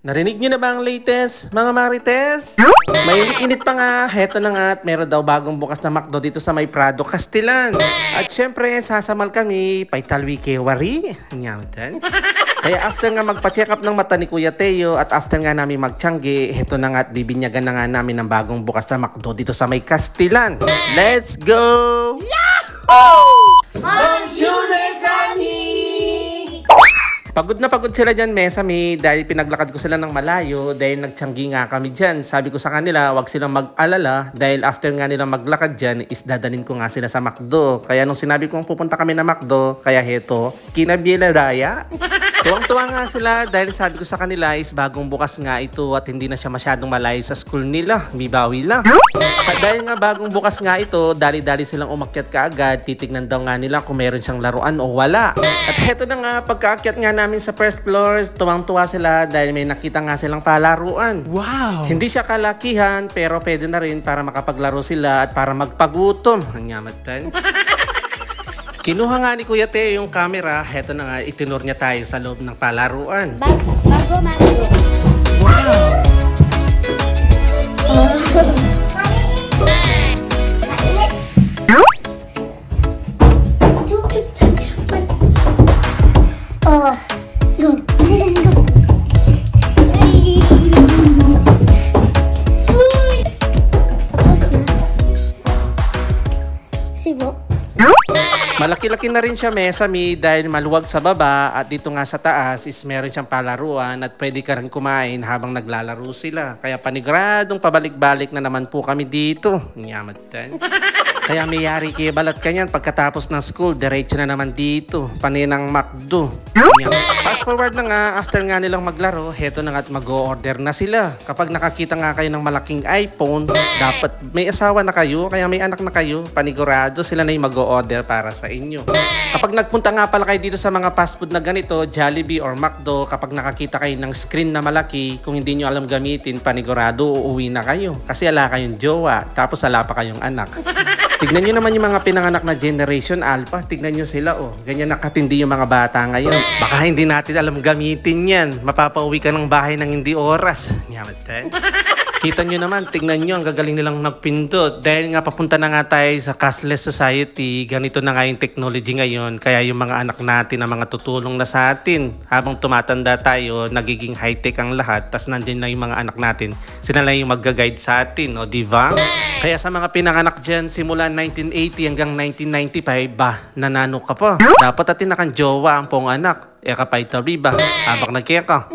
Narinig nyo na ba ang latest, mga Marites? Mainit-init pa nga, heto na nga at meron daw bagong bukas na McDo dito sa May Prado, Castellan. At syempre, sasamal kami, paitalwi kewari. Nyamatan. Kaya after nga magpa-check up ng mata ni Kuya Teo at after nga namin magtiyanggi, heto na nga at bibinyagan na nga namin ng bagong bukas na McDo dito sa May Castellan. Let's go! Yahoo! Pagod na pagod sila dyan, Mesami, dahil pinaglakad ko sila ng malayo dahil nagtiyanggi nga kami dyan. Sabi ko sa kanila, wag silang mag-alala dahil after nga nilang maglakad dyan, is dadanin ko nga sila sa McDo. Kaya nung sinabi kong pupunta kami na McDo, kaya heto, kinabiladaya. Tuwang-tuwa nga sila dahil sabi ko sa kanila is bagong bukas nga ito at hindi na siya masyadong malayo sa school nila. Bibawi lang. At dahil nga bagong bukas nga ito, dali-dali silang umakyat kaagad. Titignan daw nga nila kung meron siyang laruan o wala. At heto na nga, pagkaakyat nga namin sa first floor, tuwang-tuwa sila dahil may nakita nga silang palaruan. Wow! Hindi siya kalakihan pero pwede na rin para makapaglaro sila at para magpagutom. Ang yamatan. Kinuha nga ni Kuya Teo yung camera, heto na nga, itinur niya tayo sa loob ng palaruan. Bago Mario. Wow! Malaki-laki na rin siya, Mesami, dahil maluwag sa baba at dito nga sa taas is meron siyang palaruan at pwede ka rin kumain habang naglalaro sila. Kaya panigradong pabalik-balik na naman po kami dito. Nyamatan. Kaya may yari kayo balat kanyan pagkatapos ng school, diretso na naman dito, paninang McDo. Fast forward na nga, after nga nilang maglaro, heto na nga at mag-o-order na sila. Kapag nakakita nga kayo ng malaking iPhone, dapat may asawa na kayo, kaya may anak na kayo, panigurado sila na yung mag-o-order para sa inyo. Kapag nagpunta nga pala kayo dito sa mga fast food na ganito, Jollibee or McDo, kapag nakakita kayo ng screen na malaki, kung hindi nyo alam gamitin, panigurado uuwi na kayo. Kasi ala kayong jowa, tapos ala pa kayong anak. Tignan nyo naman yung mga pinanganak na Generation Alpha. Tignan nyo sila, oh. Ganyan nakatindi yung mga bata ngayon. Baka hindi natin alam gamitin yan. Mapapauwi ka ng bahay ng hindi oras. Nyamatan. Kita nyo naman, tignan nyo, ang gagaling nilang nagpindot. Dahil nga papunta na nga tayo sa cashless society, ganito na nga yung technology ngayon. Kaya yung mga anak natin na mga tutulong na sa atin. Habang tumatanda tayo, nagiging high-tech ang lahat. Tas nandun na yung mga anak natin. Sila lang yung mag-guide sa atin, o diba? Kaya sa mga pinanganak dyan, simula 1980 hanggang 1995, nanano ka pa. Dapat atin nakan-jowa ang pong anak. Eka pa ito, riba. Habang nagkeka.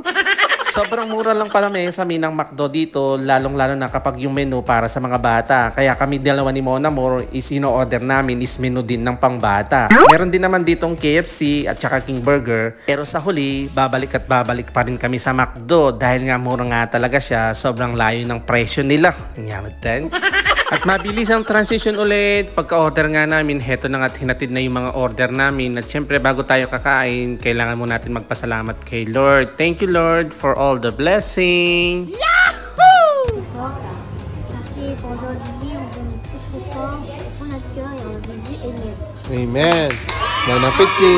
Sobrang mura lang pala sa ng McDo dito, lalong-lalo na kapag yung menu para sa mga bata. Kaya kami dalawa ni Mona More, ino-order namin is menu din ng pangbata. Meron din naman ditong KFC at saka King Burger. Pero sa huli, babalik at babalik pa rin kami sa McDo dahil nga mura nga talaga siya, sobrang layo ng presyo nila. Nyamatan. At mabilis ang transition ulit. Pagka-order nga namin, heto na nga at hinatid na yung mga order namin. At syempre, bago tayo kakain, kailangan mo natin magpasalamat kay Lord. Thank you, Lord, for all the blessing. Yahoo! Amen. Manang Pitsi.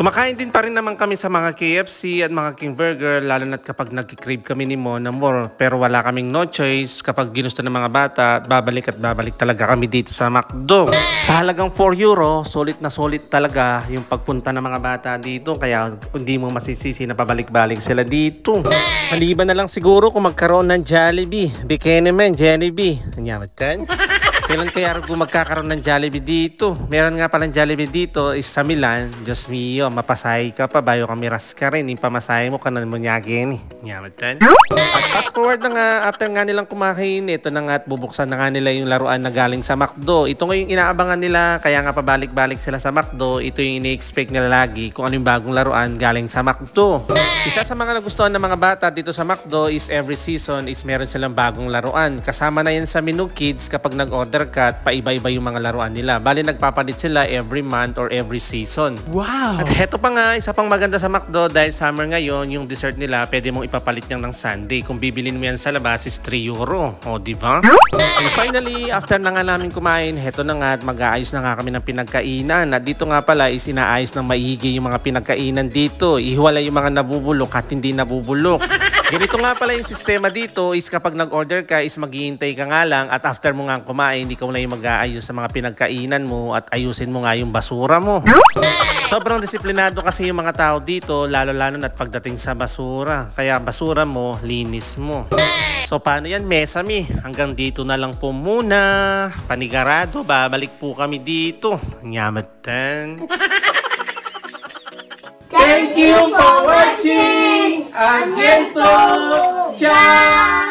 Kumakain din pa rin naman kami sa mga KFC at mga King Burger, lalo na't kapag nagkikrave kami ni Mona More. Pero wala kaming no choice kapag ginusto ng mga bata at babalik talaga kami dito sa McDo. Sa halagang €4, sulit na sulit talaga yung pagpunta ng mga bata dito. Kaya hindi mo masisisi na pabalik-balik sila dito. Maliban na lang siguro kung magkaroon ng Jollibee. Bikini man, Jollibee. Anyamatan? Kailan kaya kung magkakaroon ng Jollibee dito? Meron nga palang Jollibee dito is sa Milan. Diyos mio, mapasahe ka pa, bayo kamiras ka rin. Yung pamasahe mo, kanan mo nyagin. Nyamatan. At fast forward na nga, after nga nilang kumain, ito na nga at bubuksan na nga nila yung laruan na galing sa McDo. Ito nga yung inaabangan nila, kaya nga pabalik-balik sila sa McDo. Ito yung ini-expect nila lagi kung ano yung bagong laruan galing sa McDo. Isa sa mga nagustuhan ng mga bata dito sa McDo is every season is meron silang bagong laruan. Kasama na yan sa menu kids kapag nag-order ka at paiba-iba yung mga laruan nila. Bali nagpapalit sila every month or every season. Wow! At heto pa nga, isa pang maganda sa McDo dahil summer ngayon, yung dessert nila pwede mong ipapalit niyang ng sundae. Kung bibilin mo yan sa labas is 3 euro. O, diba? And finally, after na nga namin kumain, heto na nga at mag-aayos na nga kami ng pinagkainan. At dito nga pala is inaayos ng maigi yung mga pinagkainan dito. Ihiwalay yung mga nabubulok at hindi nabubulok. Ganito nga pala yung sistema dito is kapag nag-order ka is maghihintay ka nga lang at after mo nga kumain, ikaw na yung mag-aayos sa mga pinagkainan mo at ayusin mo nga yung basura mo. Sobrang disiplinado kasi yung mga tao dito, lalo-lalo na pagdating sa basura. Kaya basura mo, linis mo. So paano yan, Mesami? Hanggang dito na lang po muna. Panigarado, babalik po kami dito. Nyamatan. Thank you for watching. Again to Ciao.